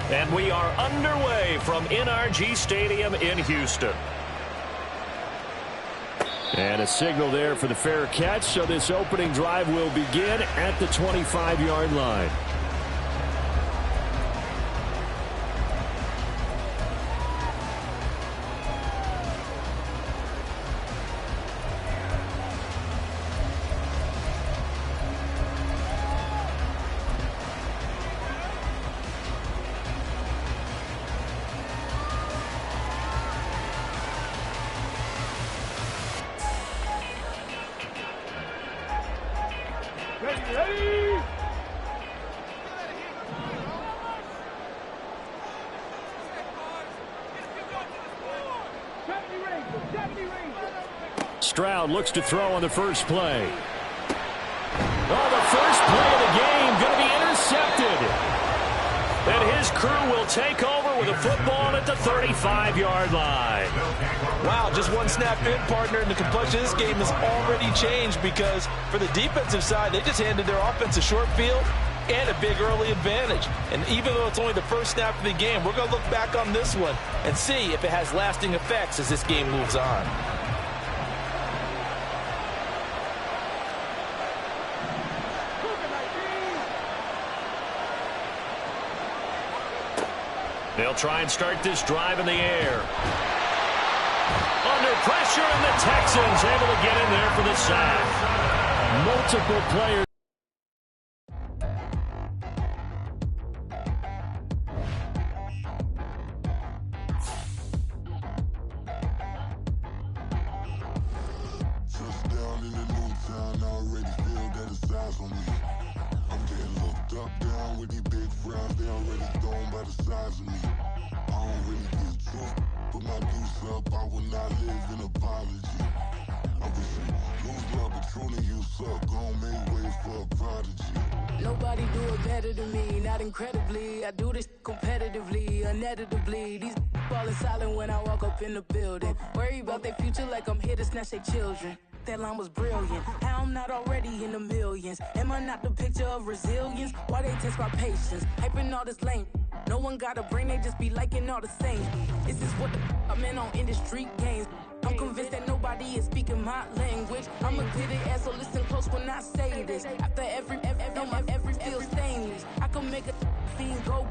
And we are underway from NRG Stadium in Houston. And a signal there for the fair catch, so this opening drive will begin at the 25-yard line. Stroud looks to throw on the first play. Oh, the first play of the game going to be intercepted. And his crew will take over with a football at the 35-yard line. Wow, just one snap in, partner, and the complexion of this game has already changed because for the defensive side, they just handed their offense a short field and a big early advantage. And even though it's only the first snap of the game, we're going to look back on this one and see if it has lasting effects as this game moves on. They'll try and start this drive in the air. Under pressure, and the Texans able to get in there for the sack. Multiple players. Touchdown in the new town, I already feel that it's eyes on me. I'm getting looked up, down with these big frowns, they already thrown by the size of me. I don't really get truth, put my deuce up, I will not live in apology. I wish you lose love, but truly you suck, gon' make way for a prodigy. Nobody do it better than me, not incredibly. I do this competitively, uneditably. These falling silent when I walk up in the building. Worry about their future like I'm here to snatch their children. That line was brilliant. How I'm not already in the millions? Am I not the picture of resilience? Why they test my patience? Hyping all this lame. No one got a brain, they just be liking all the same. Is this what the I'm in on industry games? I'm convinced that nobody is speaking my language. I'm a good ass, so listen close when I say this. After every feel stainless. I can make a fiend go.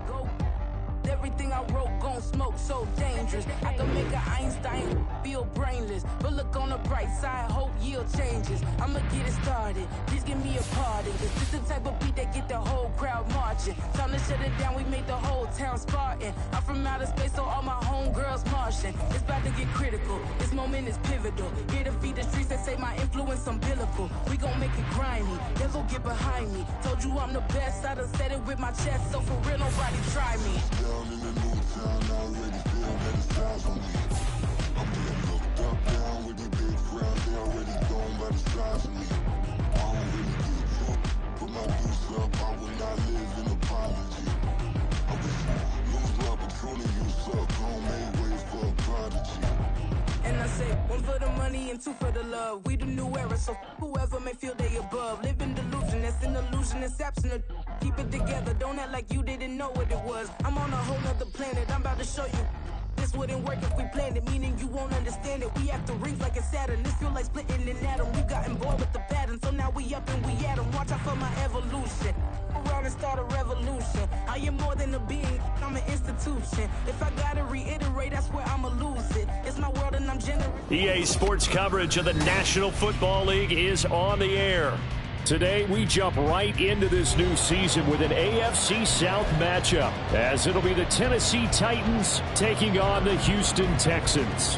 Everything I wrote gon' smoke, so dangerous. I can make an Einstein feel brainless. But look on the bright side, hope yield changes. I'ma get it started, please give me a pardon. Cause this the type of beat that get the whole crowd marching. Time to shut it down, we made the whole town Spartan. I'm from outer space, so all my homegirls Martian. It's about to get critical, this moment is pivotal. Here to feed the streets that say my influence umbilical. We gon' make it grimy, never get behind me. Told you I'm the best, I done said it with my chest. So for real, nobody try me. Down in the new town, I already feel that it's eyes on me. I'm getting looked up, down with these big frowns, they already thrown by the size of me. I don't really get truth, put my deuce up, I will not live in apology. I wish you lose love, but truly you suck, gon' make way for a prodigy. And I say, one for the money and two for the love. We the new era, so whoever may feel they above. Live in delusion, that's an illusion, it's absent. Keep it together, don't act like you didn't know what it was. I'm on a whole nother planet, I'm about to show you. This wouldn't work if we planned it, meaning you won't understand it. We have to rings like it's Saturn, this feel like splitting an atom. We gotten bored with the pattern, so now we up and we at 'em. Watch out for my evolution. Around and start a revolution. I am more than a being, I'm an institution. If I gotta reiterate, that's where I'ma lose it. It's my world and I'm generous. EA Sports coverage of the National Football League is on the air. Today, we jump right into this new season with an AFC South matchup, as it'll be the Tennessee Titans taking on the Houston Texans.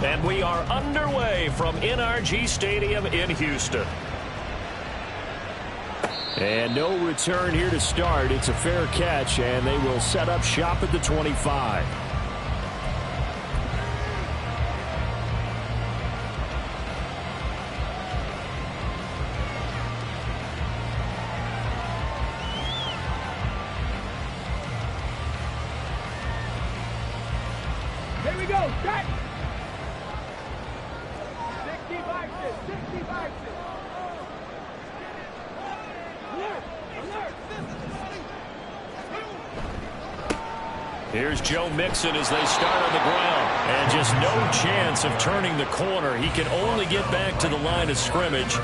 And we are underway from NRG Stadium in Houston. And no return here to start. It's a fair catch, and they will set up shop at the 25. Here we go, set! 65 6, 65 6. Alert, alert. Here's Joe Mixon as they start on the ground. And just no chance of turning the corner. He can only get back to the line of scrimmage.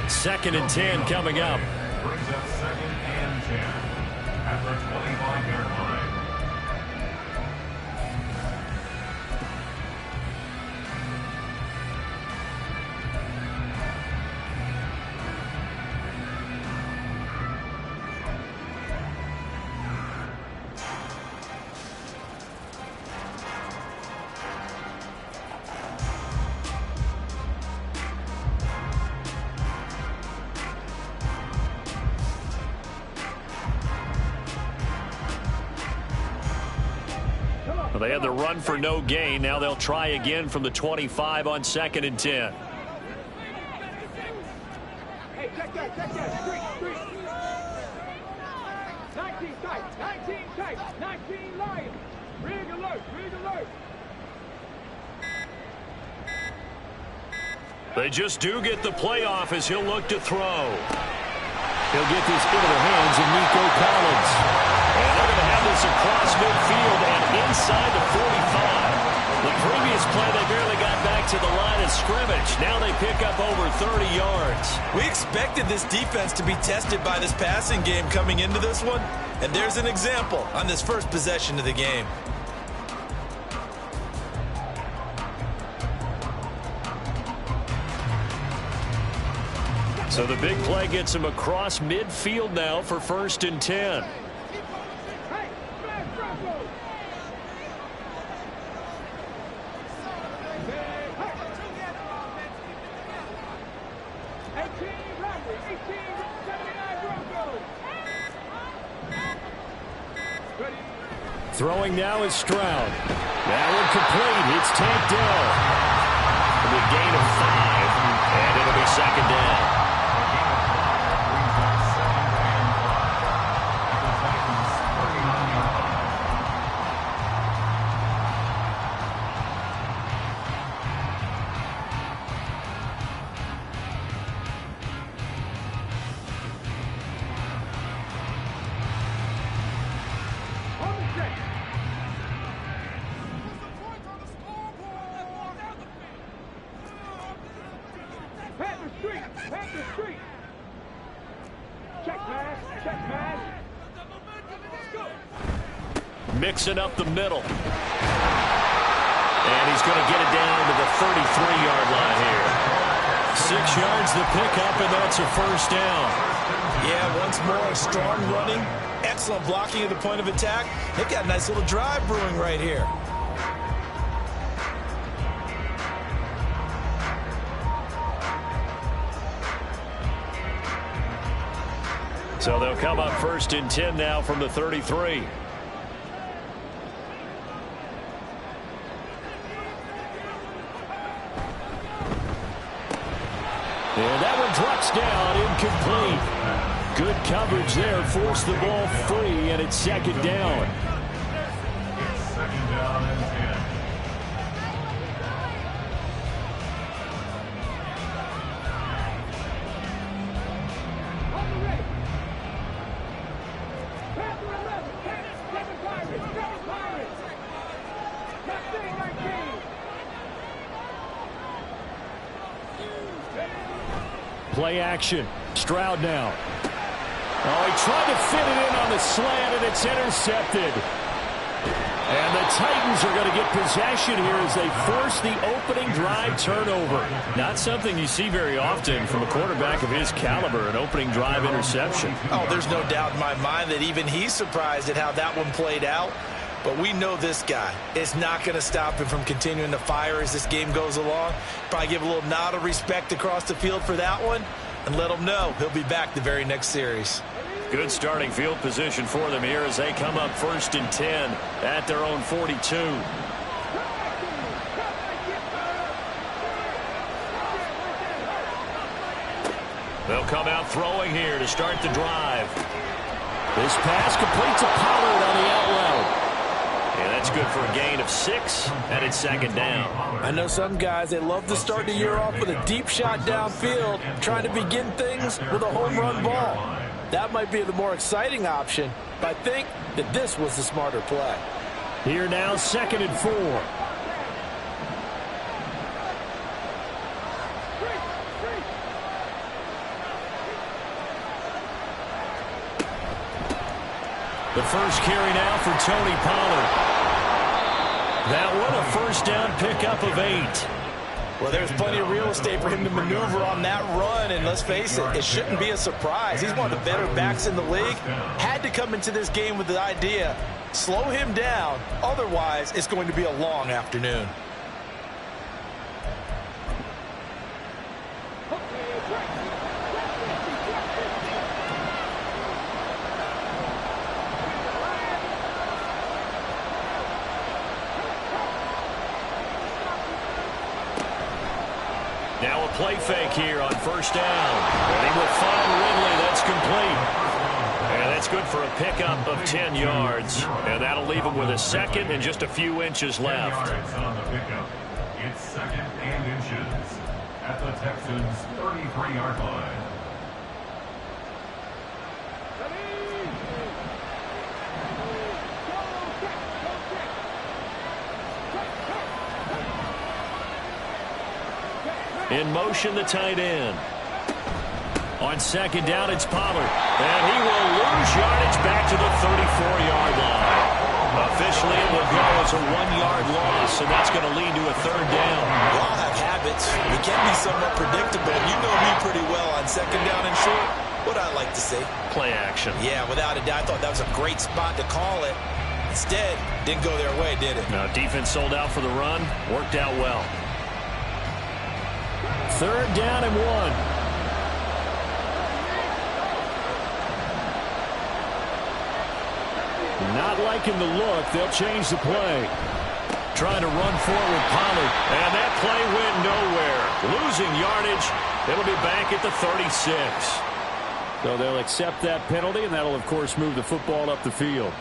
2nd and 10 coming up. Brings up 2nd and 10 at the 25-yard line. They had the run for no gain. Now they'll try again from the 25 on 2nd and 10. Hey, check that. Street. 19 tight. 19 Lions. Rig alert. They just do get the playoff as he'll look to throw. He'll get this into the hands of Nico Collins. And they're going to have this across midfield and inside the 45. The previous play, they barely got back to the line of scrimmage. Now they pick up over 30 yards. We expected this defense to be tested by this passing game coming into this one. And there's an example on this first possession of the game. So the big play gets him across midfield now for 1st and 10. Throwing now is Stroud. That one complete. It's tanked down. A gain of 5, and it'll be 2nd down. Mixing up the middle. And he's going to get it down to the 33-yard line here. 6 yards the pickup, and that's a 1st down. Yeah, once more, strong running, excellent blocking at the point of attack. They've got a nice little drive brewing right here. So they'll come up 1st and 10 now from the 33. And that one drops down, incomplete. Good coverage there, forced the ball free, and it's 2nd down. It's 2nd down and 10. Play action. Stroud now. Oh, he tried to fit it in on the slant, and it's intercepted. And the Titans are going to get possession here as they force the opening drive turnover. Not something you see very often from a quarterback of his caliber, an opening drive interception. Oh, there's no doubt in my mind that even he's surprised at how that one played out. But we know this guy is not going to stop him from continuing to fire as this game goes along. Probably give a little nod of respect across the field for that one and let him know he'll be back the very next series. Good starting field position for them here as they come up 1st and 10 at their own 42. They'll come out throwing here to start the drive. This pass completes a Pollard on the out route. And that's good for a gain of 6, and it's 2nd down. I know some guys, they love to start the year off with a deep shot downfield, trying to begin things with a home run ball. That might be the more exciting option, but I think that this was the smarter play. Here now, 2nd and 4. The first carry now for Tony Pollard. That one a first down pickup of 8. Well, there's plenty of real estate for him to maneuver on that run, and let's face it, it shouldn't be a surprise. He's one of the better backs in the league. Had to come into this game with the idea, slow him down, otherwise it's going to be a long afternoon. Now a play fake here on first down. And he will find Ridley. That's complete. And that's good for a pickup of 10 yards. And that'll leave him with a second and just a few inches left. 10 yards on the pickup. It's 2nd and inches at the Texans' 33-yard line. In motion, the tight end. On 2nd down, it's Pollard. And he will lose yardage back to the 34-yard line. Officially, it will go as a 1-yard loss, and that's going to lead to a 3rd down. We all have habits. We can be somewhat predictable. You know me pretty well on 2nd down and short. What I like to say? Play action. Yeah, without a doubt, I thought that was a great spot to call it. Instead, didn't go their way, did it? Now, defense sold out for the run. Worked out well. 3rd down and 1. Not liking the look. They'll change the play. Trying to run forward, Pollard. And that play went nowhere. Losing yardage. It'll be back at the 36. So they'll accept that penalty, and that'll, of course, move the football up the field.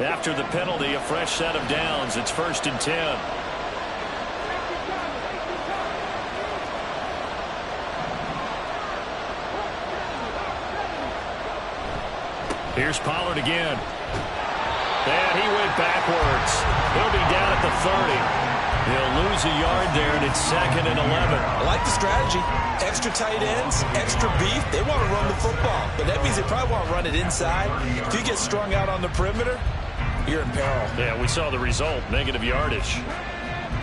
After the penalty, a fresh set of downs. It's 1st and 10. Here's Pollard again. And he went backwards. He'll be down at the 30. He'll lose a yard there, and it's 2nd and 11. I like the strategy. Extra tight ends, extra beef. They want to run the football, but that means they probably want to run it inside. If you get strung out on the perimeter, you're in peril. Yeah, we saw the result, negative yardage.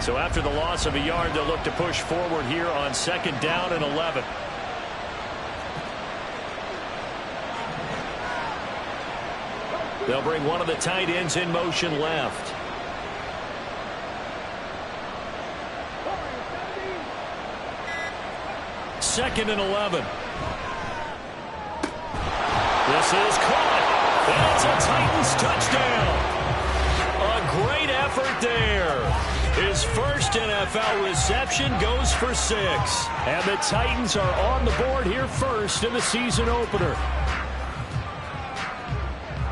So after the loss of a yard, they'll look to push forward here on 2nd down and 11. They'll bring one of the tight ends in motion left. Second and 11. This is caught. And it's a Titans touchdown. A great effort there. His first NFL reception goes for 6. And the Titans are on the board here first in the season opener.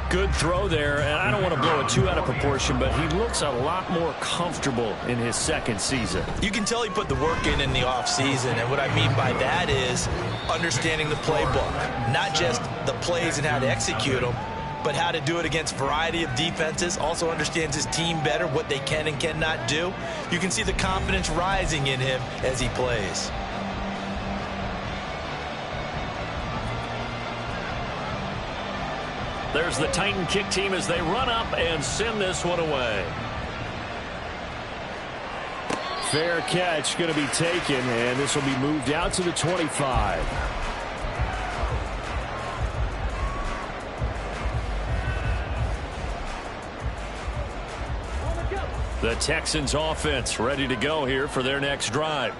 Good throw there, and I don't want to blow it too out of proportion, but he looks a lot more comfortable in his 2nd season. You can tell he put the work in the offseason, and what I mean by that is understanding the playbook. Not just the plays and how to execute them, but how to do it against a variety of defenses. Also understands his team better, what they can and cannot do. You can see the confidence rising in him as he plays. There's the Titan kick team as they run up and send this one away. Fair catch going to be taken, and this will be moved out to the 25. The Texans offense ready to go here for their next drive.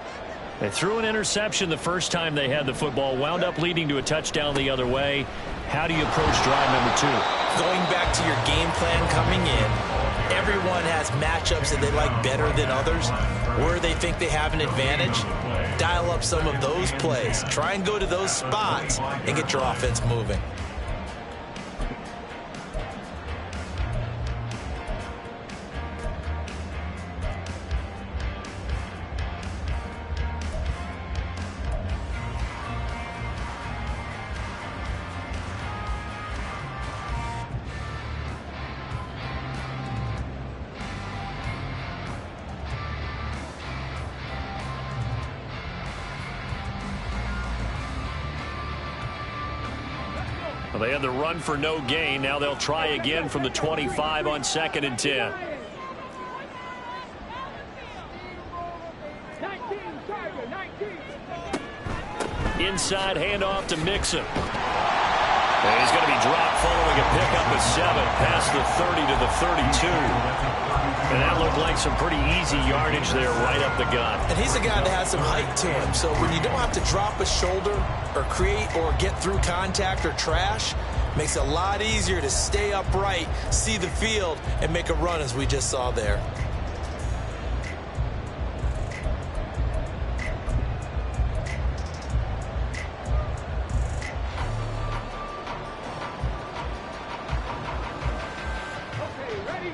They threw an interception the first time they had the football, wound up leading to a touchdown the other way. How do you approach drive number 2? Going back to your game plan coming in, everyone has matchups that they like better than others, where they think they have an advantage. Dial up some of those plays. Try and go to those spots and get your offense moving. Well, they had the run for no gain. Now they'll try again from the 25 on 2nd and 10. 19, Tiger, 19. Inside handoff to Mixon. And he's going to be dropped following a pickup of 7 past the 30 to the 32. And that looked like some pretty easy yardage there right up the gut. And he's a guy that has some height to him. So when you don't have to drop a shoulder or create or get through contact or trash, makes it a lot easier to stay upright, see the field, and make a run as we just saw there.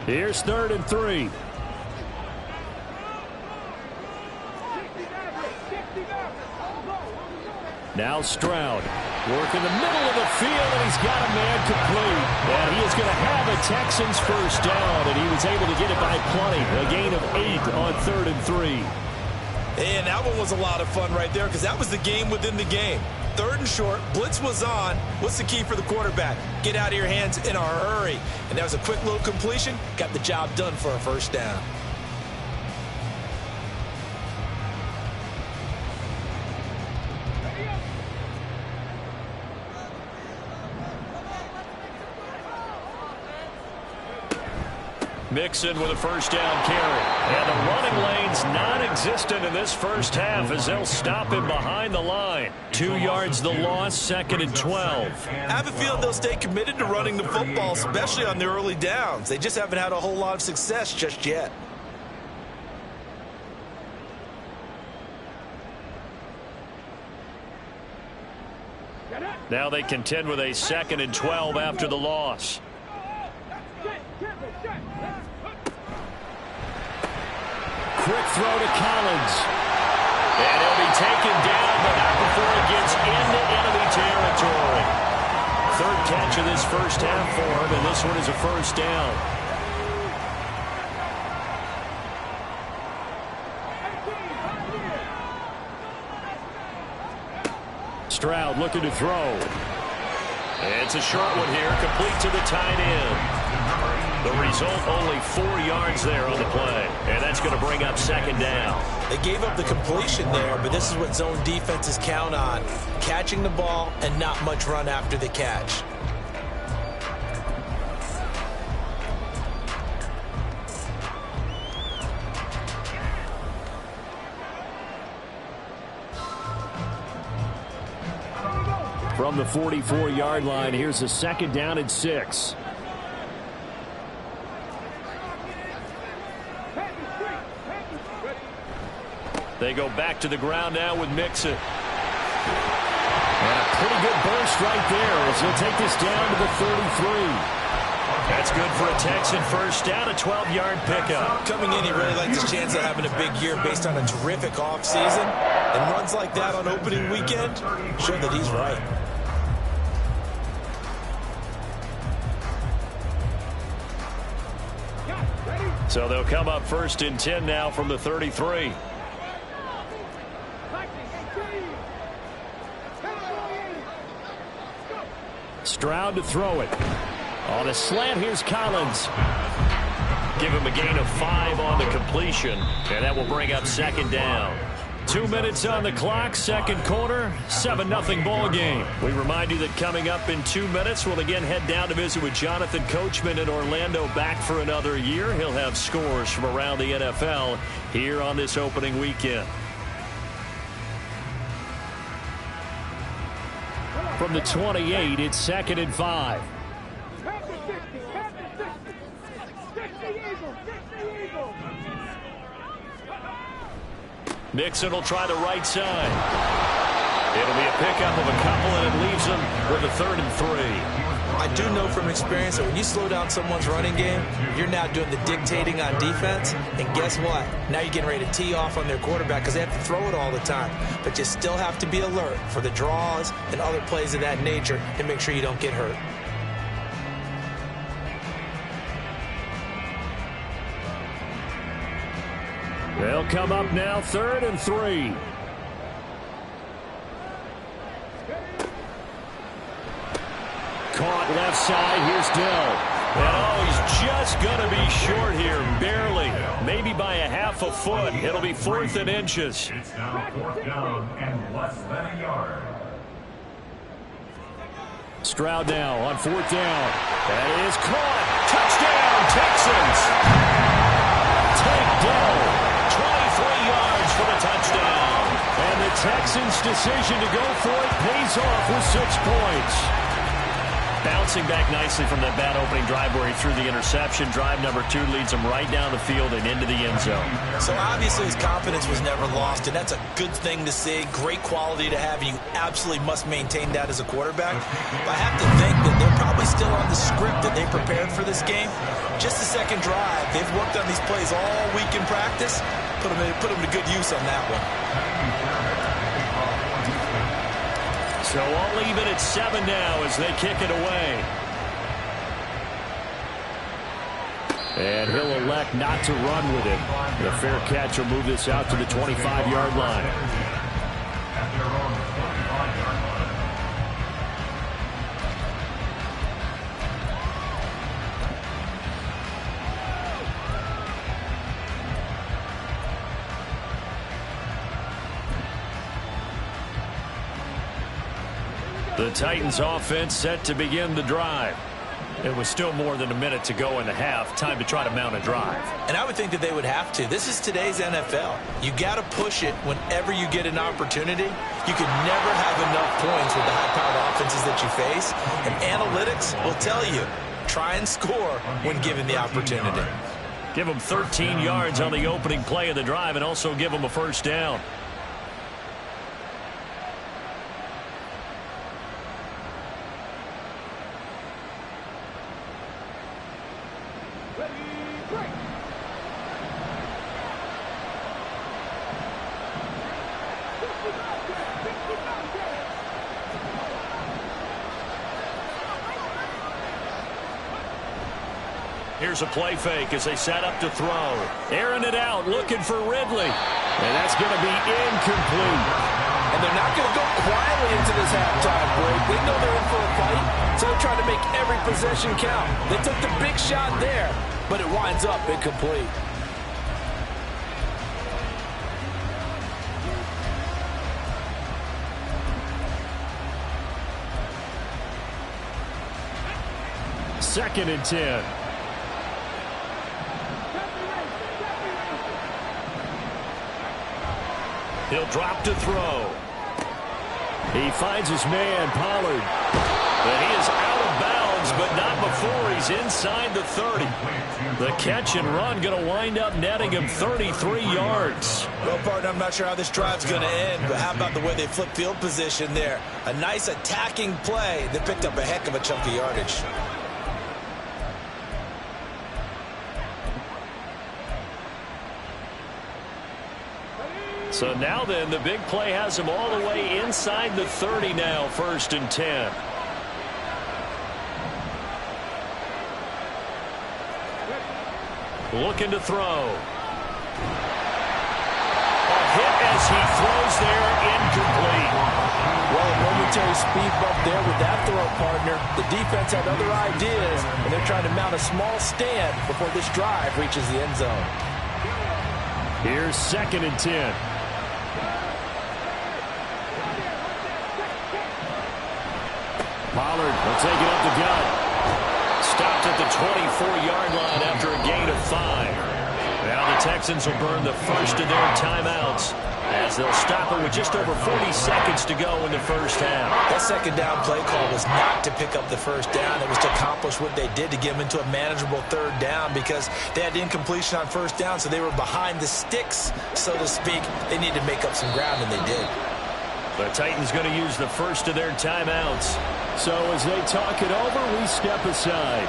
Here's 3rd and 3. Now Stroud working the middle of the field, and he's got a man complete. And he is going to have a Texans first down, and he was able to get it by plenty. A gain of 8 on 3rd and 3. And that one was a lot of fun right there because that was the game within the game. 3rd and short, blitz was on. What's the key for the quarterback? Get out of your hands in a hurry. And that was a quick little completion. Got the job done for a first down. Mixon with a first down carry. And the running lane's non-existent in this first half as they'll stop him behind the line. 2 yards the loss, 2nd and 12. I have a feeling they'll stay committed to running the football, especially on the early downs. They just haven't had a whole lot of success just yet. Now they contend with a 2nd and 12 after the loss. Quick throw to Collins. And he'll be taken down, but not before it gets into enemy territory. 3rd catch of this first half for him, and this one is a first down. Stroud looking to throw. It's a short one here, complete to the tight end. The result, only 4 yards there on the play. And that's going to bring up 2nd down. They gave up the completion there, but this is what zone defenses count on. Catching the ball and not much run after the catch. From the 44-yard line, here's a 2nd down and 6. They go back to the ground now with Mixon. And a pretty good burst right there as he'll take this down to the 33. That's good for a Texan first down, a 12-yard pickup. Coming in, he really likes his chance of having a big year based on a terrific offseason. And runs like that on opening weekend show that he's right. So they'll come up 1st and 10 now from the 33. Stroud to throw it. On a slant, here's Collins. Give him a gain of 5 on the completion, and that will bring up 2nd down. 2 minutes on the clock, 2nd quarter, 7-0 ball game. We remind you that coming up in 2 minutes, we'll again head down to visit with Jonathan Coachman in Orlando, back for another year. He'll have scores from around the NFL here on this opening weekend. From the 28, it's 2nd and 5. Mixon will try the right side. It'll be a pickup of a couple, and it leaves them with a 3rd and 3. I do know from experience that when you slow down someone's running game, you're now doing the dictating on defense. And guess what? Now you're getting ready to tee off on their quarterback because they have to throw it all the time. But you still have to be alert for the draws and other plays of that nature and make sure you don't get hurt. They'll come up now 3rd and 3. side. Here's Dell. And oh, he's just going to be short here, barely. Maybe by a half a foot. It'll be 4th and inches. It's now 4th down and less than a yard. Stroud now on 4th down. That is caught. Touchdown, Texans. Tank Dell, 23 yards for the touchdown. And the Texans' decision to go for it pays off with 6 points. Bouncing back nicely from that bad opening drive where he threw the interception. Drive number 2 leads him right down the field and into the end zone. So obviously his confidence was never lost, and that's a good thing to see. Great quality to have, and you absolutely must maintain that as a quarterback. But I have to think that they're probably still on the script that they prepared for this game. Just the second drive. They've worked on these plays all week in practice. Put them to good use on that one. So I'll leave it at 7 now as they kick it away. And he'll elect not to run with it. The fair catch will move this out to the 25-yard line. The Titans offense set to begin the drive. It was still more than a minute to go in the half. Time to try to mount a drive. And I would think that they would have to. This is today's NFL. You got to push it whenever you get an opportunity. You can never have enough points with the high-powered offenses that you face. And analytics will tell you, try and score when given the opportunity. Give them 13 yards on the opening play of the drive and also give them a first down. Here's a play fake as they set up to throw. Airing it out, looking for Ridley. And that's going to be incomplete. And they're not going to go quietly into this halftime break. They know they're in for a fight, so they're trying to make every possession count. They took the big shot there, but it winds up incomplete. Second and 10. He'll drop to throw. He finds his man, Pollard. But he is out of bounds, but not before he's inside the 30. The catch and run going to wind up netting him 33 yards. Well, partner, I'm not sure how this drive's going to end, but how about the way they flip field position there? A nice attacking play that picked up a heck of a chunk of yardage. So now then, the big play has him all the way inside the 30 now, 1st and 10. Looking to throw. A hit as he throws there, incomplete. Well, a momentary speed bump there with that throw, partner. The defense had other ideas, and they're trying to mount a small stand before this drive reaches the end zone. Here's 2nd and 10. Pollard will take it up the gut. Stopped at the 24-yard line after a gain of 5. Now the Texans will burn the first of their timeouts as they'll stop it with just over 40 seconds to go in the first half. That second down play call was not to pick up the first down. It was to accomplish what they did to get them into a manageable 3rd down because they had incompletion on 1st down, so they were behind the sticks, so to speak. They needed to make up some ground, and they did. The Titans going to use the first of their timeouts. So as they talk it over, we step aside.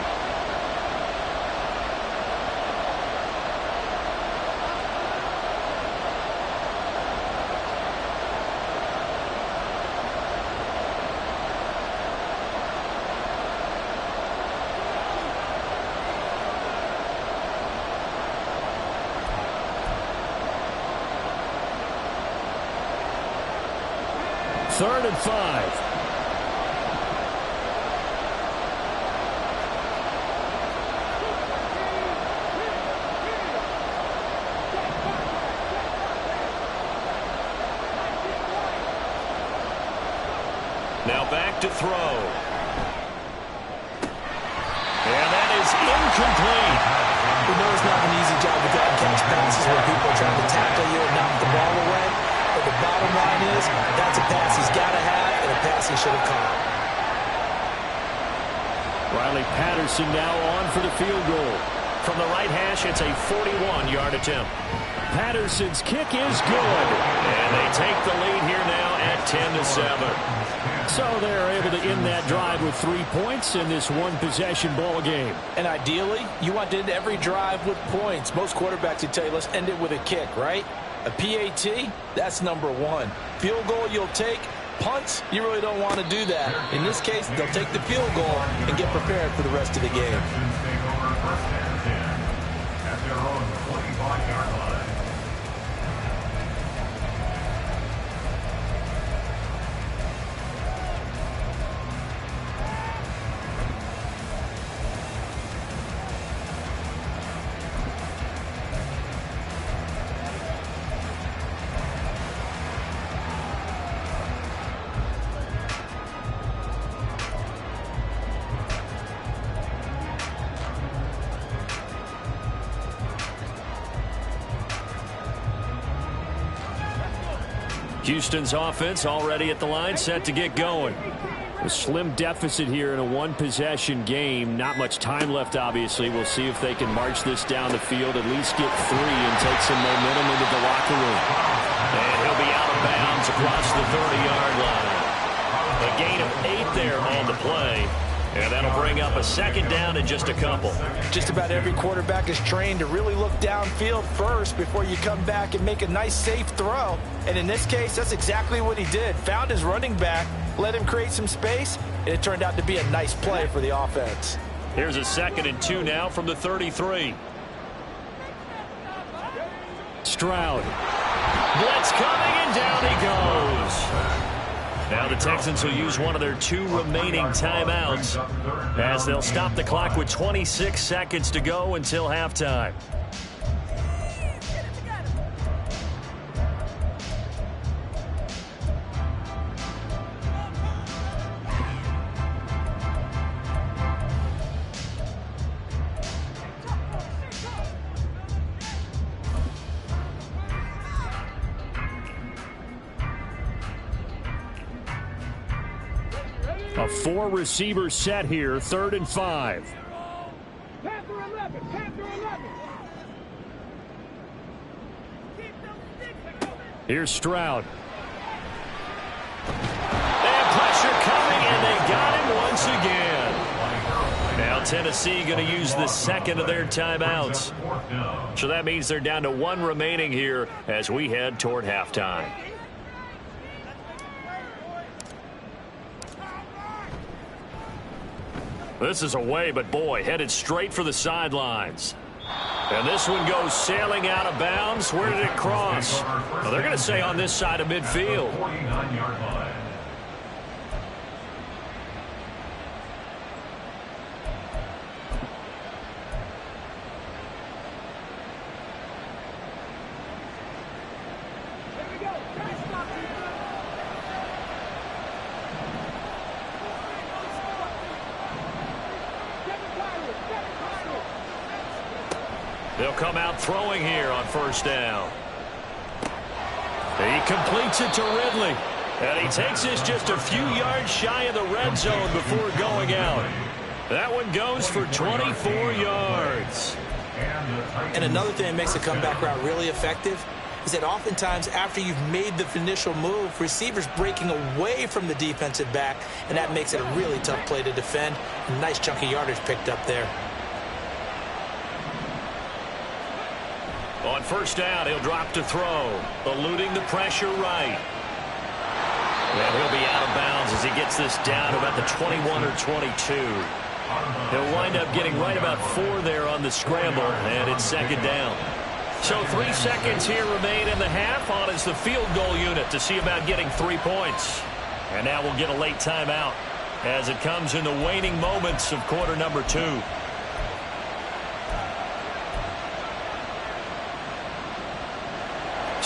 Third and 5. back to throw. And that is incomplete. We know it's not an easy job to grab catch passes when people are trying to tackle you and knock the ball away. But the bottom line is, that's a pass he's got to have and a pass he should have caught. Riley Patterson now on for the field goal. From the right hash, it's a 41-yard attempt. Patterson's kick is good. And they take the lead here now at 10-7. So they're able to end that drive with 3 points in this one-possession ball game. And ideally, you want to end every drive with points. Most quarterbacks would tell you, let's end it with a kick, right? A PAT, that's number one. Field goal you'll take. Punts, you really don't want to do that. In this case, they'll take the field goal and get prepared for the rest of the game. At their own 25-yard line. Houston's offense already at the line, set to get going. A slim deficit here in a one-possession game. Not much time left, obviously. We'll see if they can march this down the field, at least get 3 and take some momentum into the locker room. And he'll be out of bounds across the 30-yard line. A gain of 8 there on the play. And that'll bring up a second down in just a couple. Just about every quarterback is trained to really look downfield first before you come back and make a nice, safe throw. And in this case, that's exactly what he did. Found his running back, let him create some space, and it turned out to be a nice play for the offense. Here's a 2nd and 2 now from the 33. Stroud. Blitz coming, and down he goes. Now the Texans will use one of their 2 remaining timeouts as they'll stop the clock with 26 seconds to go until halftime. A 4-receiver set here, 3rd and 5. Panther 11, Panther 11. Here's Stroud. And pressure coming, and they got him once again. Now Tennessee going to use the 2nd of their timeouts. So that means they're down to 1 remaining here as we head toward halftime. This is away, but boy, headed straight for the sidelines. And this one goes sailing out of bounds. Where did it cross? Well, they're going to say on this side of midfield. 49-yard line. They'll come out throwing here on 1st down. He completes it to Ridley. And he takes this just a few yards shy of the red zone before going out. That one goes for 24 yards. And another thing that makes a comeback route really effective is that oftentimes after you've made the initial move, receivers breaking away from the defensive back, and that makes it a really tough play to defend. A nice chunk of yardage picked up there. On 1st down, he'll drop to throw, eluding the pressure right. And he'll be out of bounds as he gets this down to about the 21 or 22. He'll wind up getting right about 4 there on the scramble, and it's 2nd down. So 3 seconds here remain in the half. On is the field goal unit to see about getting 3 points. And now we'll get a late timeout as it comes in the waning moments of quarter number 2.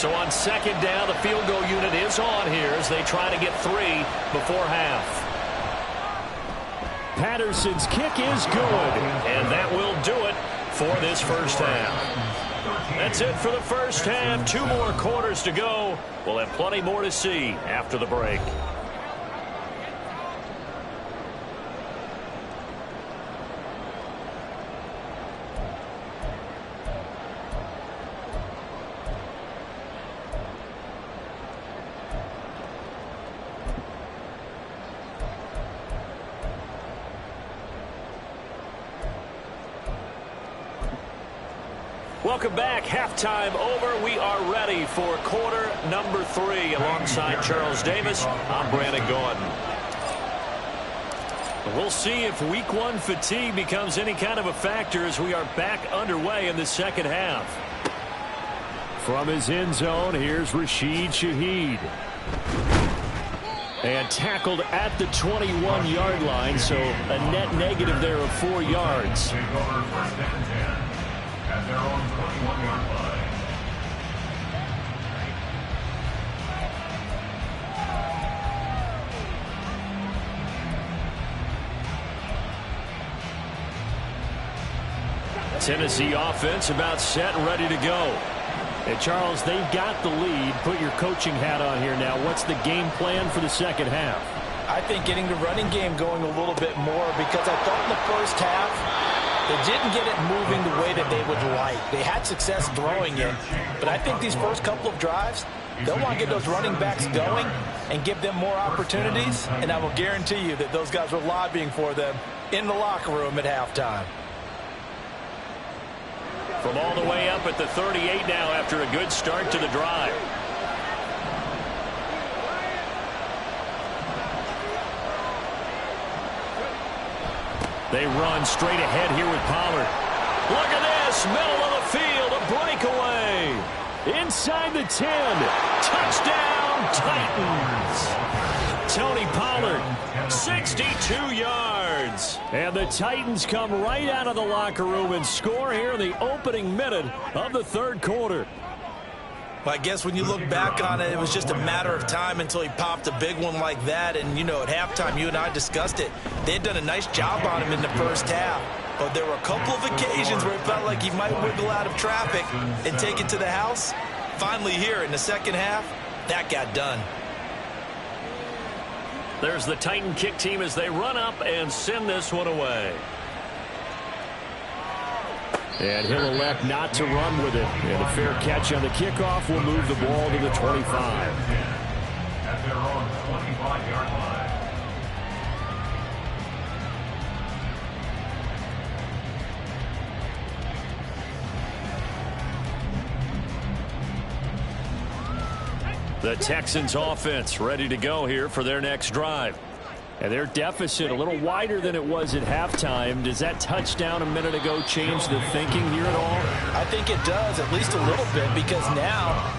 So on 2nd down, the field goal unit is on here as they try to get 3 before half. Patterson's kick is good. And that will do it for this first half. That's it for the first half. 2 more quarters to go. We'll have plenty more to see after the break. Welcome back. Halftime over. We are ready for quarter number 3. Alongside Charles Davis, I'm Brandon Gordon. We'll see if week 1 fatigue becomes any kind of a factor as we are back underway in the second half. From his end zone, here's Rashid Shaheed. And tackled at the 21-yard line, so a net negative there of 4 yards. At their own 21-yard line. Tennessee offense about set and ready to go. And Charles, they've got the lead. Put your coaching hat on here now. What's the game plan for the second half? I think getting the running game going a little bit more, because I thought in the first half they didn't get it moving the way that they would like. They had success throwing it, but I think these first couple of drives, they'll want to get those running backs going and give them more opportunities, and I will guarantee you that those guys were lobbying for them in the locker room at halftime. From all the way up at the 38 now after a good start to the drive. They run straight ahead here with Pollard. Look at this. Middle of the field. A breakaway. Inside the 10. Touchdown, Titans. Tony Pollard, 62 yards. And the Titans come right out of the locker room and score here in the opening minute of the third quarter. Well, I guess when you look back on it, it was just a matter of time until he popped a big one like that. And, you know, at halftime, you and I discussed it. They had done a nice job on him in the first half. But there were a couple of occasions where it felt like he might wiggle out of traffic and take it to the house. Finally here in the second half, that got done. There's the Titan kick team as they run up and send this one away. And he'll elect not to run with it. And a fair catch on the kickoff will move the ball to the 25. At their own 25-yard line. The Texans offense ready to go here for their next drive. And their deficit a little wider than it was at halftime. Does that touchdown a minute ago change the thinking here at all? I think it does, at least a little bit, because now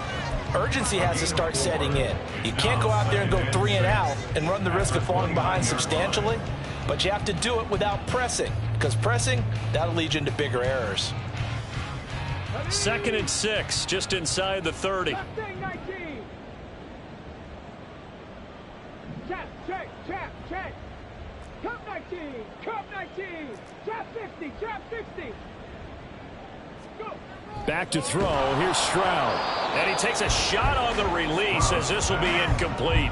urgency has to start setting in. You can't go out there and go 3 and out and run the risk of falling behind substantially, but you have to do it without pressing, because pressing, that'll lead you into bigger errors. 2nd and 6, just inside the 30. Check. Cup 19, trap 60, trap 60. Go. Back to throw. Here's Stroud. And he takes a shot on the release as this will be incomplete.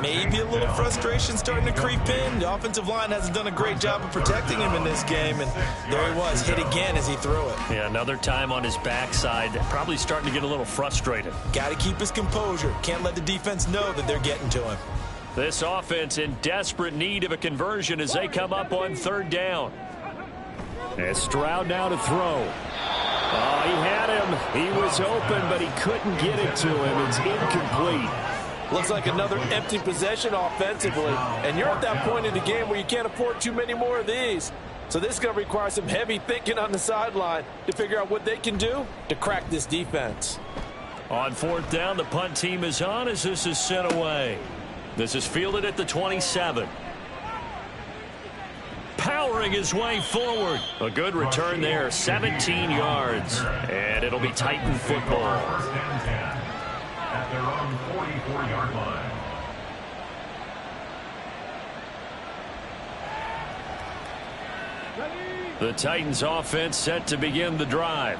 Maybe a little frustration starting to creep in. The offensive line hasn't done a great job of protecting him in this game, and there he was, hit again as he threw it. Yeah, another time on his backside. Probably starting to get a little frustrated. Got to keep his composure. Can't let the defense know that they're getting to him. This offense in desperate need of a conversion as they come up on 3rd down. And Stroud now to throw. Oh, he had him. He was open, but he couldn't get it to him. It's incomplete. Looks like another empty possession offensively. And you're at that point in the game where you can't afford too many more of these. So this is going to require some heavy thinking on the sideline to figure out what they can do to crack this defense. On 4th down, the punt team is on as this is sent away. This is fielded at the 27. Powering his way forward. A good return there, 17 yards. And it'll be Titan football. 1st and 10 at their own 44-yard line. The Titans offense set to begin the drive.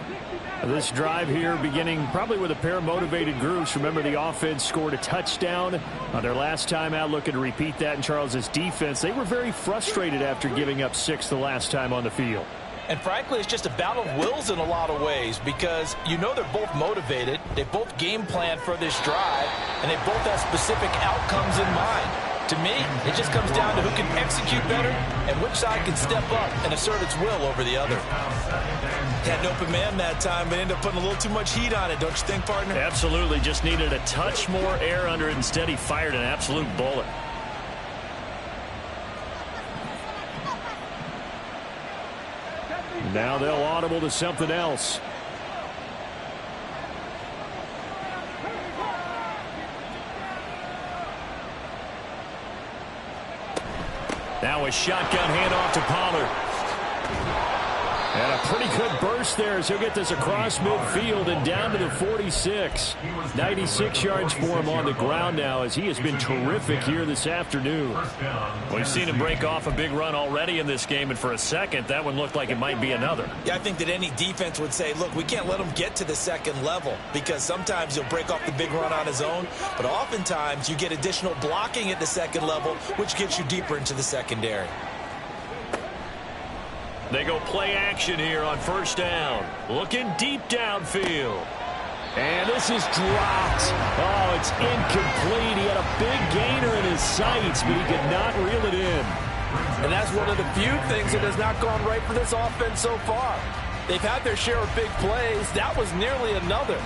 This drive here beginning probably with a pair of motivated groups. Remember, the offense scored a touchdown on their last time out, looking to repeat that in Charles's defense. They were very frustrated after giving up 6 the last time on the field. And frankly, it's just a battle of wills in a lot of ways because you know they're both motivated. They both game planned for this drive, and they both have specific outcomes in mind. To me, it just comes down to who can execute better and which side can step up and assert its will over the other. Had an open man that time, but ended up putting a little too much heat on it, don't you think, partner? Absolutely. Just needed a touch more air under it. Instead, he fired an absolute bullet. Now they'll audible to something else. Now a shotgun handoff to Pollard. And a pretty good burst there as he'll get this across midfield and down to the 46. 96 yards for him on the ground now as he has been terrific here this afternoon. We've seen him break off a big run already in this game, and for a second, that one looked like it might be another. Yeah, I think that any defense would say, look, we can't let him get to the second level because sometimes he'll break off the big run on his own, but oftentimes you get additional blocking at the second level, which gets you deeper into the secondary. They go play action here on first down. Looking deep downfield. And this is dropped. Oh, it's incomplete. He had a big gainer in his sights, but he could not reel it in. And that's one of the few things that has not gone right for this offense so far. They've had their share of big plays. That was nearly another.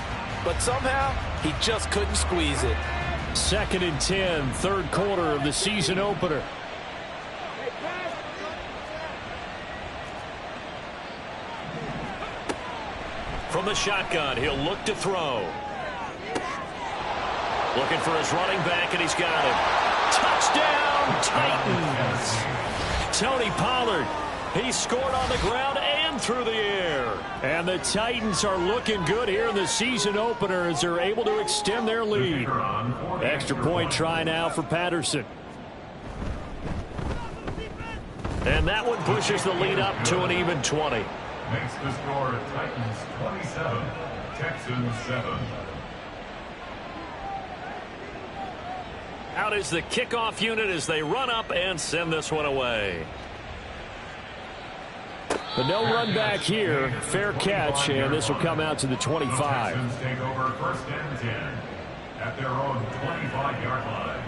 But somehow, he just couldn't squeeze it. 2nd and 10, third quarter of the season opener. From the shotgun, he'll look to throw. Looking for his running back, and he's got him. Touchdown, Titans! Tony Pollard, he scored on the ground and through the air. And the Titans are looking good here in the season opener as they're able to extend their lead. Extra point try now for Patterson. And that one pushes the lead up to an even 20. Makes the score Titans 27, Texans 7. Out is the kickoff unit as they run up and send this one away. But no run back here. Fair catch, and this will come out to the 25. Texans take over 1st and 10 at their own 25-yard line.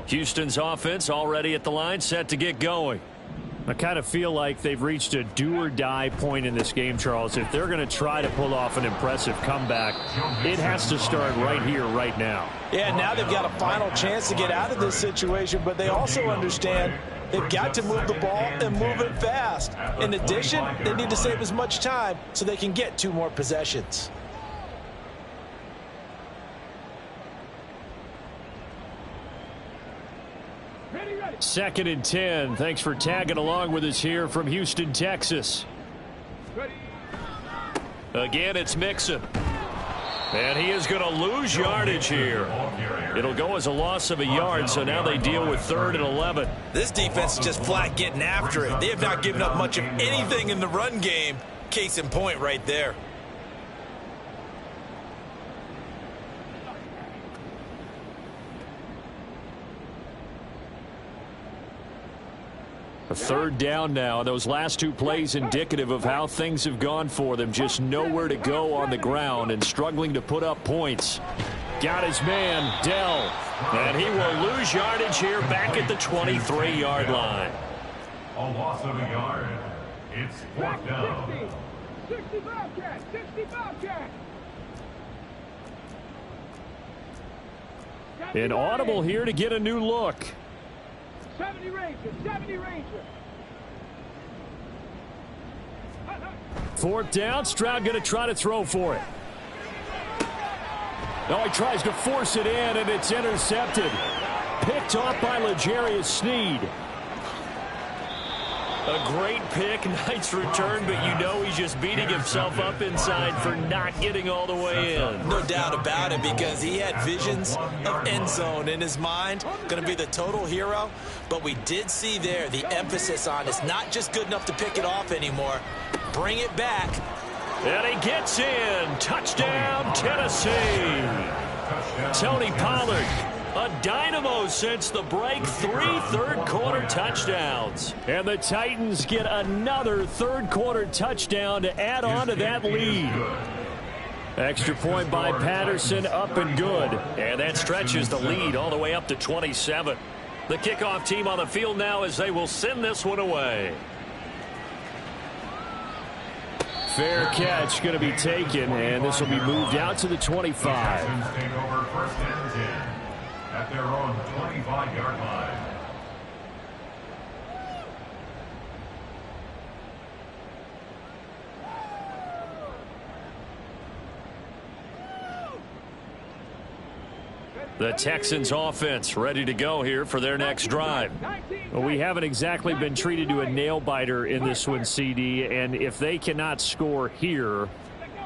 Houston's offense already at the line, set to get going. I kind of feel like they've reached a do-or-die point in this game, Charles. If they're going to try to pull off an impressive comeback, it has to start right here, right now. Yeah, now they've got a final chance to get out of this situation, but they also understand they've got to move the ball and move it fast. In addition, they need to save as much time so they can get 2 more possessions. 2nd and 10. Thanks for tagging along with us here from Houston, Texas. Again, it's Mixon. And he is going to lose yardage here. It'll go as a loss of a yard, so now they deal with 3rd and 11. This defense is just flat getting after it. They have not given up much of anything in the run game. Case in point right there. A 3rd down now. Those last 2 plays indicative of how things have gone for them. Just nowhere to go on the ground and struggling to put up points. Got his man, Dell. And he will lose yardage here back at the 23-yard line. A loss of a yard. It's 4th down. 60 Bobcat! 60 Bobcat! An audible here to get a new look. 70 Ranger! 70 Ranger! 4th down. Stroud going to try to throw for it. No, he tries to force it in, and it's intercepted. Picked off by L'Jarius Sneed. A great pick, nice return, but you know he's just beating himself up inside for not getting all the way in. No doubt about it, because he had visions of end zone in his mind. Going to be the total hero. But we did see there the emphasis on it's not just good enough to pick it off anymore. Bring it back. And he gets in. Touchdown, Tennessee. Tony Pollard, a dynamo since the break. 3 third-quarter touchdowns. And the Titans get another third-quarter touchdown to add on to that lead. Extra point by Patterson, up and good. And that stretches the lead all the way up to 27. The kickoff team on the field now as they will send this one away. Fair catch going to be taken, and this will be moved out to the 25. Take over 1st and 10 at their own 25-yard line. The Texans offense ready to go here for their next drive. Well, we haven't exactly been treated to a nail-biter in this one, CD, and if they cannot score here,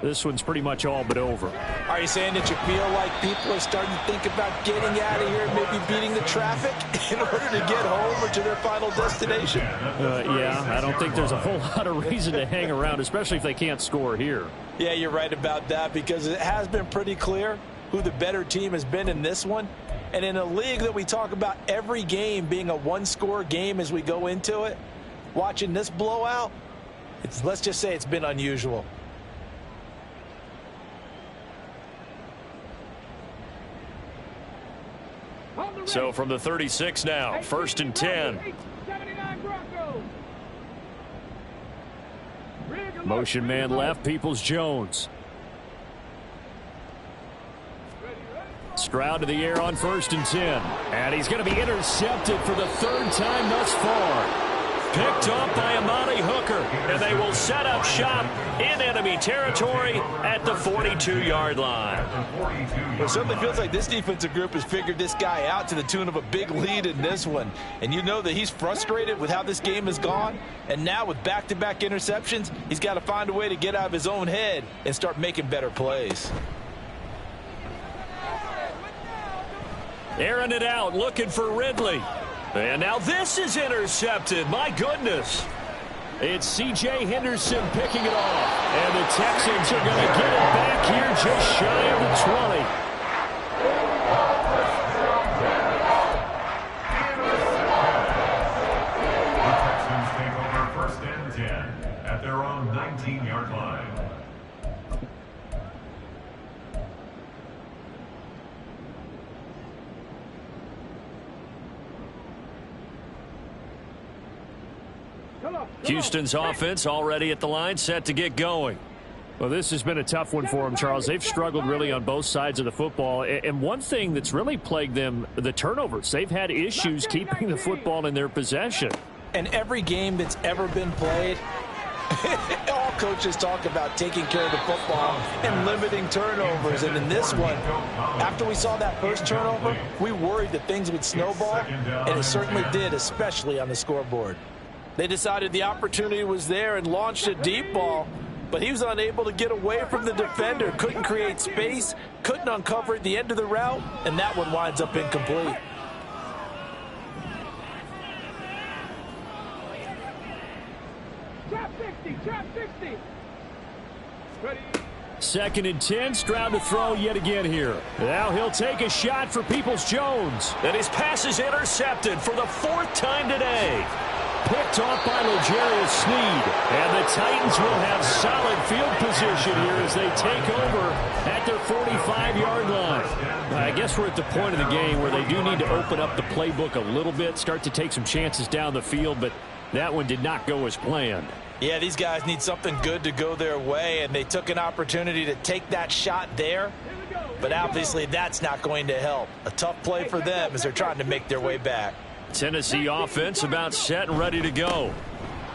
this one's pretty much all but over. Are you saying that you feel like people are starting to think about getting out of here and maybe beating the traffic in order to get home or to their final destination? Yeah, I don't think there's a whole lot of reason to hang around, especially if they can't score here. Yeah, you're right about that, because it has been pretty clear who the better team has been in this one. And in a league that we talk about every game being a one-score game as we go into it, watching this blowout, let's just say it's been unusual. So from the 36 now, 1st and 10. Motion man left, Peoples-Jones. Stroud to the air on 1st and 10. And he's going to be intercepted for the 3rd time thus far. Picked off by Amani Hooker. And they will set up shop in enemy territory at the 42-yard line. Well, it certainly feels like this defensive group has figured this guy out to the tune of a big lead in this one. And you know that he's frustrated with how this game has gone. And now with back-to-back interceptions, he's got to find a way to get out of his own head and start making better plays. Airing it out, looking for Ridley. And now this is intercepted. My goodness. It's C.J. Henderson picking it off. And the Texans are going to get it back here just shy of the 20. The Texans take over 1st and 10 at their own 19-yard line. Houston's offense already at the line, set to get going. Well, this has been a tough one for them, Charles. They've struggled really on both sides of the football. And one thing that's really plagued them, the turnovers. They've had issues keeping the football in their possession. And every game that's ever been played, all coaches talk about taking care of the football and limiting turnovers. And in this one, after we saw that first turnover, we worried that things would snowball, and it certainly did, especially on the scoreboard. They decided the opportunity was there and launched a deep ball, but he was unable to get away from the defender, couldn't create space, couldn't uncover at the end of the route, and that one winds up incomplete. Trap 60, trap 60. Ready. 2nd and 10, Stroud to throw yet again here. Now he'll take a shot for Peoples-Jones. And his pass is intercepted for the 4th time today. Picked off by L'Jarius Sneed. And the Titans will have solid field position here as they take over at their 45-yard line. I guess we're at the point of the game where they do need to open up the playbook a little bit, start to take some chances down the field, but that one did not go as planned. Yeah, these guys need something good to go their way, and they took an opportunity to take that shot there, but obviously that's not going to help. A tough play for them as they're trying to make their way back. Tennessee offense about set and ready to go.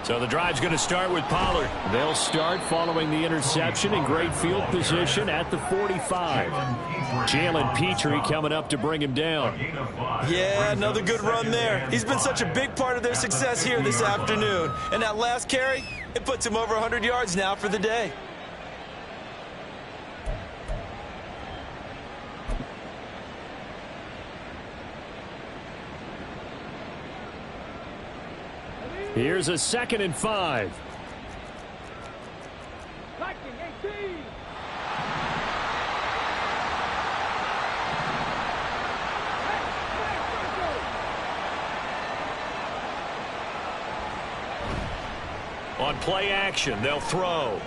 So the drive's going to start with Pollard. They'll start following the interception in great field position at the 45. Jalen Petrie coming up to bring him down. Yeah, another good run there. He's been such a big part of their success here this afternoon. And that last carry, it puts him over 100 yards now for the day. Here's a 2nd and 5. On play action, they'll throw.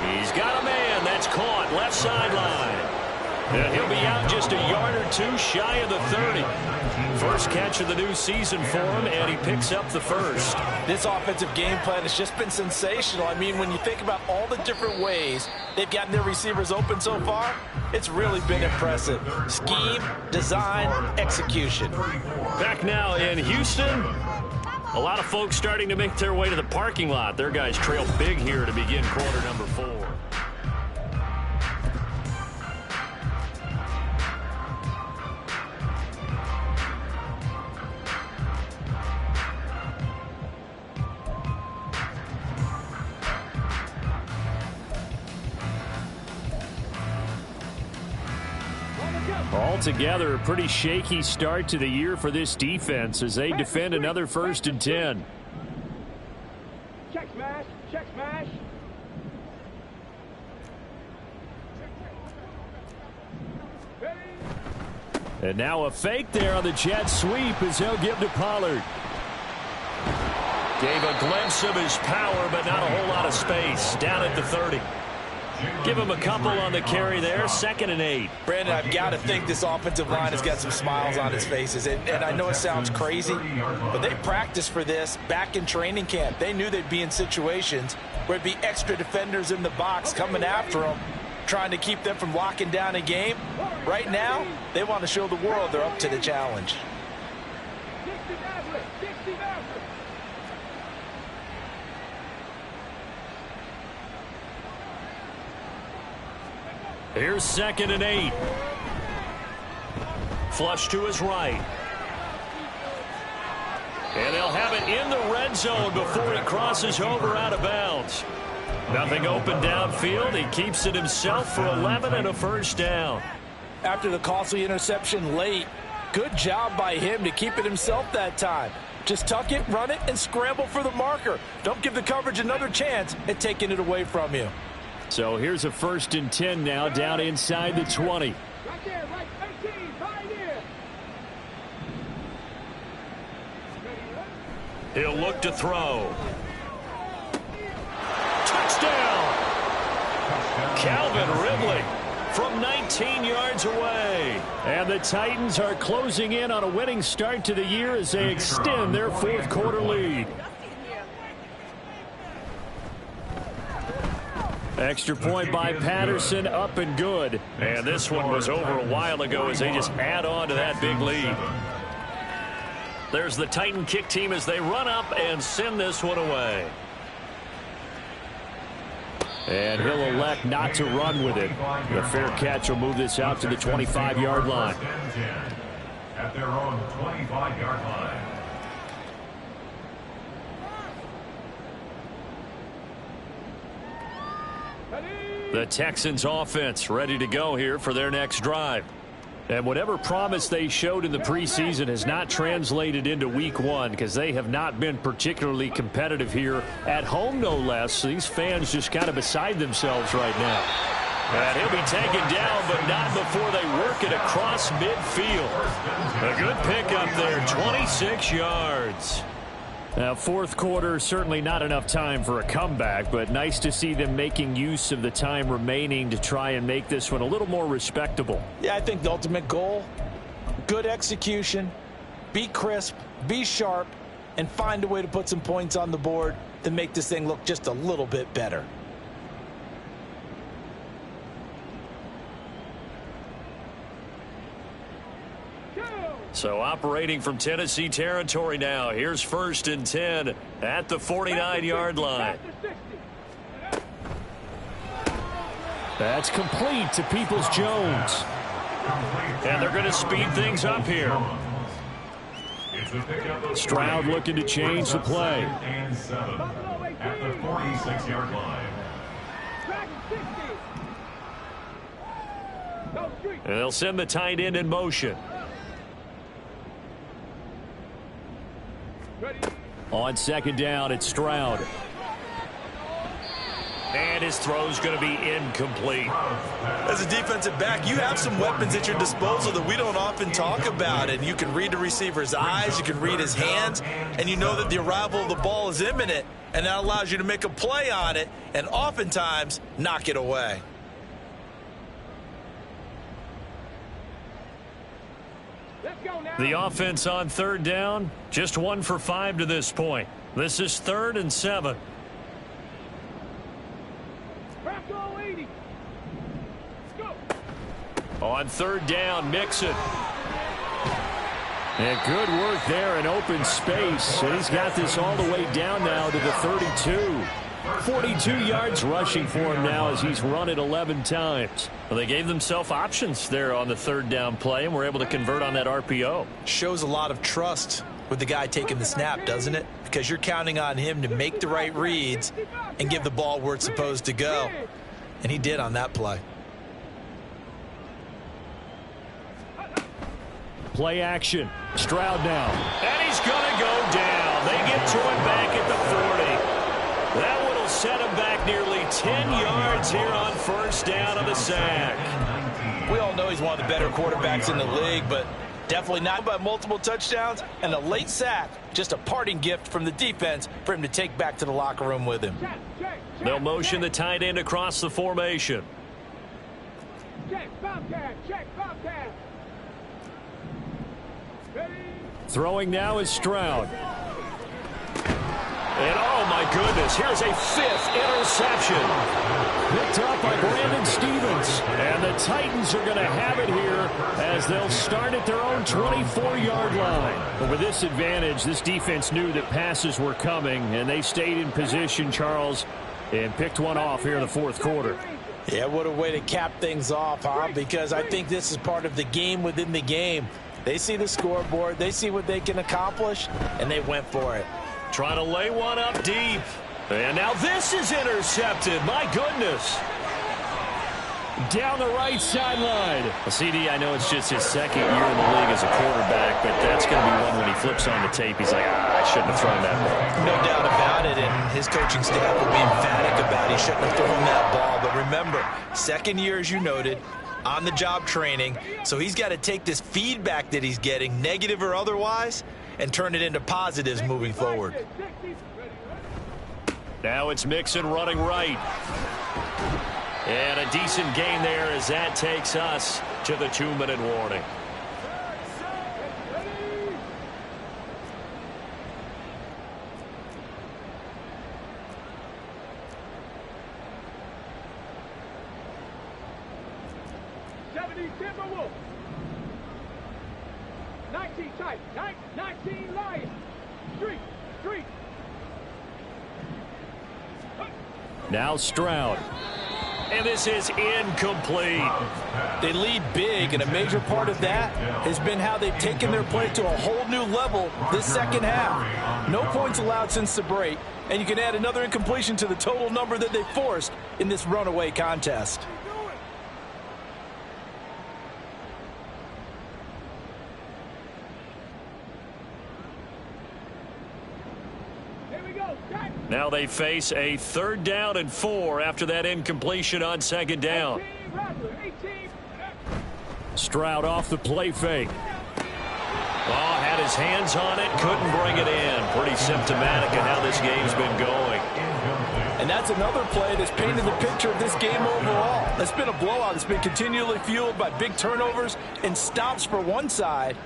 He's got a man. That's caught. Left sideline. And he'll be out just a yard or two shy of the 30. First catch of the new season for him, and he picks up the first. This offensive game plan has just been sensational. I mean, when you think about all the different ways they've gotten their receivers open so far, it's really been impressive. Scheme, design, execution. Back now in Houston. A lot of folks starting to make their way to the parking lot. Their guys trail big here to begin quarter number 4. Altogether, a pretty shaky start to the year for this defense as they defend another 1st and 10. Check smash, check smash. And now a fake there on the jet sweep as he'll give to Pollard. Gave a glimpse of his power, but not a whole lot of space. Down at the 30. Give him a couple on the carry there. 2nd and 8. Brandon, I've got to think this offensive line has got some smiles on its faces. And I know it sounds crazy, but they practiced for this back in training camp. They knew they'd be in situations where it'd be extra defenders in the box coming after them, trying to keep them from locking down a game. Right now, they want to show the world they're up to the challenge. Here's 2nd and 8. Flush to his right. And they'll have it in the red zone before he crosses over out of bounds. Nothing open downfield. He keeps it himself for 11 and a first down. After the costly interception late, good job by him to keep it himself that time. Just tuck it, run it, and scramble for the marker. Don't give the coverage another chance at taking it away from you. So here's a 1st and 10 now down inside the 20. Right there, right 13, right there. He'll look to throw. Touchdown! Calvin Ridley from 19 yards away. And the Titans are closing in on a winning start to the year as they extend their 4th quarter lead. Extra point by Patterson, up and good. And this one was over a while ago as they just add on to that big lead. There's the Titan kick team as they run up and send this one away. And he'll elect not to run with it. The fair catch will move this out to the 25-yard line. At their own 25-yard line. The Texans offense ready to go here for their next drive. And whatever promise they showed in the preseason has not translated into week 1 because they have not been particularly competitive here at home, no less. These fans just kind of beside themselves right now. And he'll be taken down, but not before they work it across midfield. A good pickup there, 26 yards. Now, 4th quarter, certainly not enough time for a comeback, but nice to see them making use of the time remaining to try and make this one a little more respectable. Yeah, I think the ultimate goal, good execution, be crisp, be sharp, and find a way to put some points on the board to make this thing look just a little bit better. So operating from Tennessee territory now. Here's 1st and 10 at the 49-yard line. That's complete to Peoples-Jones. And they're going to speed things up here. Stroud looking to change the play. And 7 at the 46-yard line. And they'll send the tight end in motion. On 2nd down, it's Stroud. And his throw's going to be incomplete. As a defensive back, you have some weapons at your disposal that we don't often talk about. And you can read the receiver's eyes, you can read his hands, and you know that the arrival of the ball is imminent. And that allows you to make a play on it and oftentimes knock it away. The offense on 3rd down, just 1 for 5 to this point. This is 3rd and 7. On 3rd down, Mixon. And good work there in open space. And he's got this all the way down now to the 32. 42 yards rushing for him now as he's run it 11 times. Well, they gave themselves options there on the 3rd down play and were able to convert on that RPO. Shows a lot of trust with the guy taking the snap, doesn't it? Because you're counting on him to make the right reads and give the ball where it's supposed to go. And he did on that play. Play action. Stroud now. And he's going to go down. They get to him back at the 40. That one will set him back nearly 10 yards here on 1st down of the sack. We all know he's one of the better quarterbacks in the league, but definitely not by multiple touchdowns. And a late sack, just a parting gift from the defense for him to take back to the locker room with him. They'll motion the tight end across the formation. Throwing now is Stroud. And oh my goodness, here's a 5th interception. Picked up by Brandon Stevens. And the Titans are going to have it here as they'll start at their own 24-yard line. But with this advantage, this defense knew that passes were coming, and they stayed in position, Charles, and picked one off here in the 4th quarter. Yeah, what a way to cap things off, huh? Because I think this is part of the game within the game. They see the scoreboard, they see what they can accomplish, and they went for it. Trying to lay one up deep. And now this is intercepted. My goodness. Down the right sideline. Well, CD, I know it's just his 2nd year in the league as a quarterback, but that's going to be one when he flips on the tape. He's like, I shouldn't have thrown that ball. No doubt about it, and his coaching staff will be emphatic about he shouldn't have thrown that ball. But remember, 2nd year, as you noted, on-the-job training. So he's got to take this feedback that he's getting, negative or otherwise, and turn it into positives moving forward. Now it's Mixon running right. And a decent gain there as that takes us to the 2-minute warning. Timberwolves. 19 tight. 19 Lions. Street. Now Stroud. And this is incomplete. They lead big, and a major part of that has been how they've taken their play to a whole new level this 2nd half. No points allowed since the break, and you can add another incompletion to the total number that they forced in this runaway contest. Now they face a 3rd down and 4 after that incompletion on 2nd down. Stroud off the play fake. Oh, had his hands on it, couldn't bring it in. Pretty symptomatic of how this game's been going. And that's another play that's painted the picture of this game overall. It's been a blowout. It's been continually fueled by big turnovers and stops for one side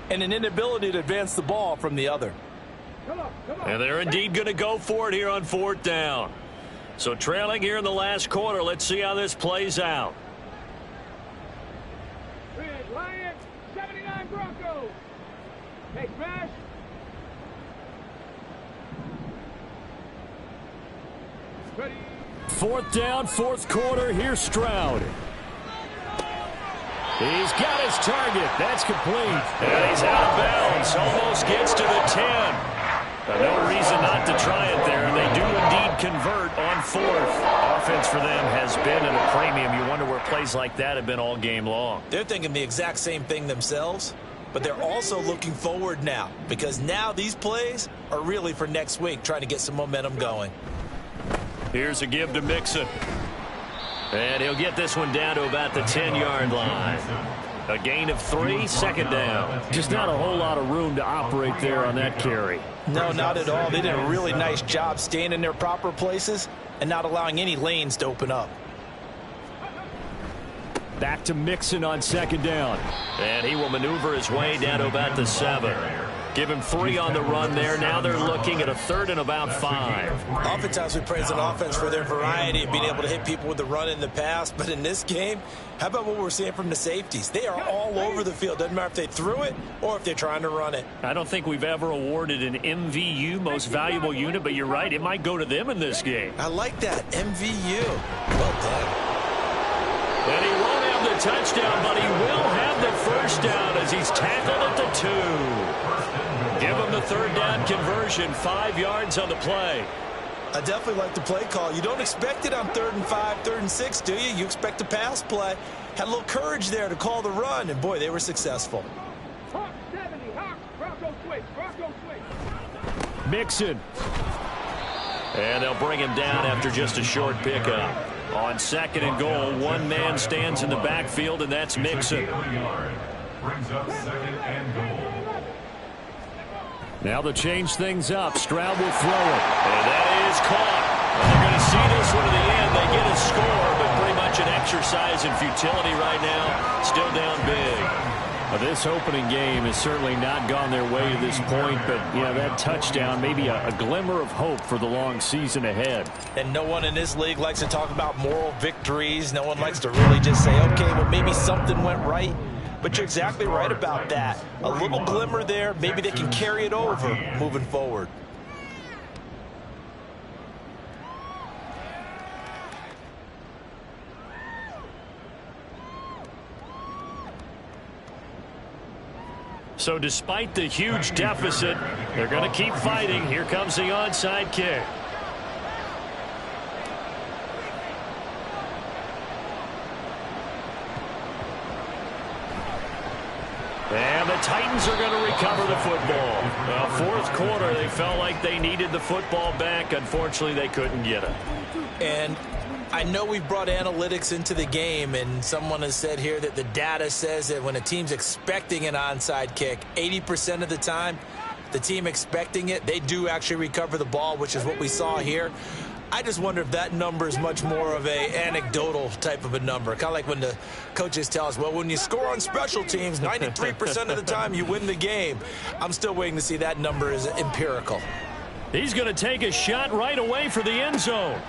and an inability to advance the ball from the other. And they're indeed going to go for it here on 4th down. So trailing here in the last quarter. Let's see how this plays out. Red Lions, 79 Broncos. Hey, Crash. Ready. Fourth down, fourth quarter. Here's Stroud. He's got his target. That's complete. And he's out of bounds. Almost gets to the 10. But no reason not to try it there. They do indeed convert on fourth. Offense for them has been at a premium. You wonder where plays like that have been all game long. They're thinking the exact same thing themselves, but they're also looking forward now, because now these plays are really for next week, trying to get some momentum going. Here's a give to Mixon. And he'll get this one down to about the 10-yard line. A gain of 3, second down. Just not a whole lot of room to operate there on that carry. No, not at all. They did a really nice job staying in their proper places and not allowing any lanes to open up. Back to Mixon on second down. And he will maneuver his way down to about the 7. Give him 3 on the run there. Now they're looking at a 3rd and about 5. Oftentimes we praise an offense for their variety of being able to hit people with the run in the pass. But in this game, how about what we're seeing from the safeties? They are all over the field. Doesn't matter if they threw it or if they're trying to run it. I don't think we've ever awarded an MVU, most valuable unit, but you're right. It might go to them in this game. I like that. MVU. Well done. And he won't have the touchdown, but he will have the first down as he's tackled at the 2. Give him the 3rd down conversion, 5 yards on the play. I definitely like the play call. You don't expect it on 3rd and 5, 3rd and 6, do you? You expect a pass play. Had a little courage there to call the run, and boy, they were successful. Hawk 70, Hawk, Bronco switch. Mixon. And they'll bring him down after just a short pickup. On 2nd and goal, one man stands in the backfield, and that's Mixon. Brings up 2nd and goal. Now to change things up, Stroud will throw it. And that is caught. And they're going to see this one to the end. They get a score, but pretty much an exercise in futility right now. Still down big. Well, this opening game has certainly not gone their way to this point, but that touchdown, maybe a glimmer of hope for the long season ahead. And no one in this league likes to talk about moral victories. No one likes to really just say, okay, well, maybe something went right. But you're exactly right about that. A little glimmer there. Maybe they can carry it over moving forward. So despite the huge deficit, they're going to keep fighting. Here comes the onside kick. And the Titans are going to recover the football. Well, 4th quarter, they felt like they needed the football back. Unfortunately, they couldn't get it. And I know we've brought analytics into the game, and someone has said here that the data says that when a team's expecting an onside kick, 80% of the time, the team expecting it, they do actually recover the ball, which is what we saw here. I just wonder if that number is much more of a anecdotal type of a number. Kind of like when the coaches tell us, well, when you score on special teams, 93% of the time you win the game. I'm still waiting to see that number is empirical. He's going to take a shot right away for the end zone.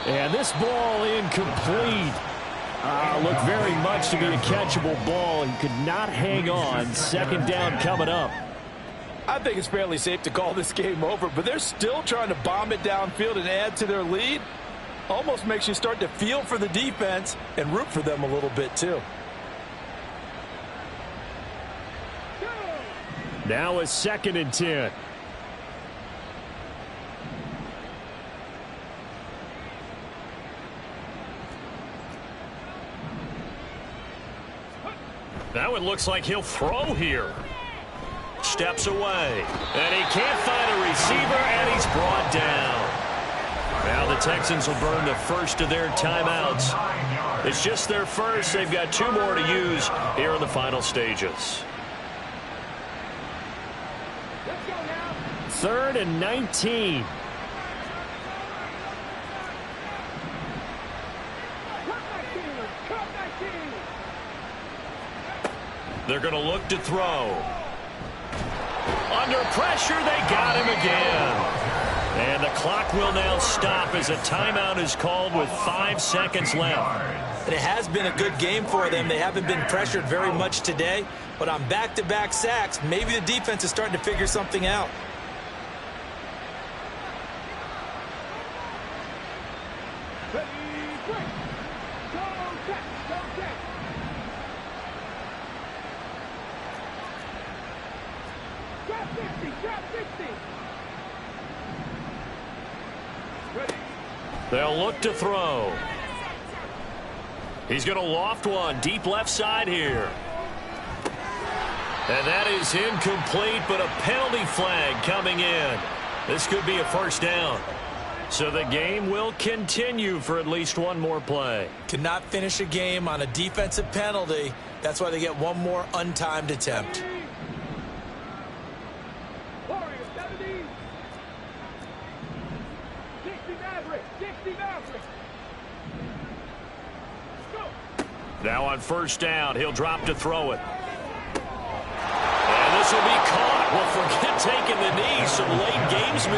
And this ball incomplete. Looked very much to be a catchable ball. He could not hang on. 2nd down coming up. I think it's fairly safe to call this game over, but they're still trying to bomb it downfield and add to their lead. Almost makes you start to feel for the defense and root for them a little bit too. Now a 2nd and 10. Now it looks like he'll throw here. Steps away. And he can't find a receiver, and he's brought down. Now the Texans will burn the first of their timeouts. It's just their first. They've got 2 more to use here in the final stages. 3rd and 19. They're going to look to throw. Under pressure, they got him again. And the clock will now stop as a timeout is called with 5 seconds left. And it has been a good game for them. They haven't been pressured very much today. But on back-to-back sacks, maybe the defense is starting to figure something out. They'll look to throw. He's going to loft one deep left side here. And that is incomplete, but a penalty flag coming in. This could be a first down. So the game will continue for at least one more play. Cannot finish a game on a defensive penalty. That's why they get one more untimed attempt. Now on first down, he'll drop to throw it. And this will be caught. Well, forget taking the knee. Some late gamesmanship.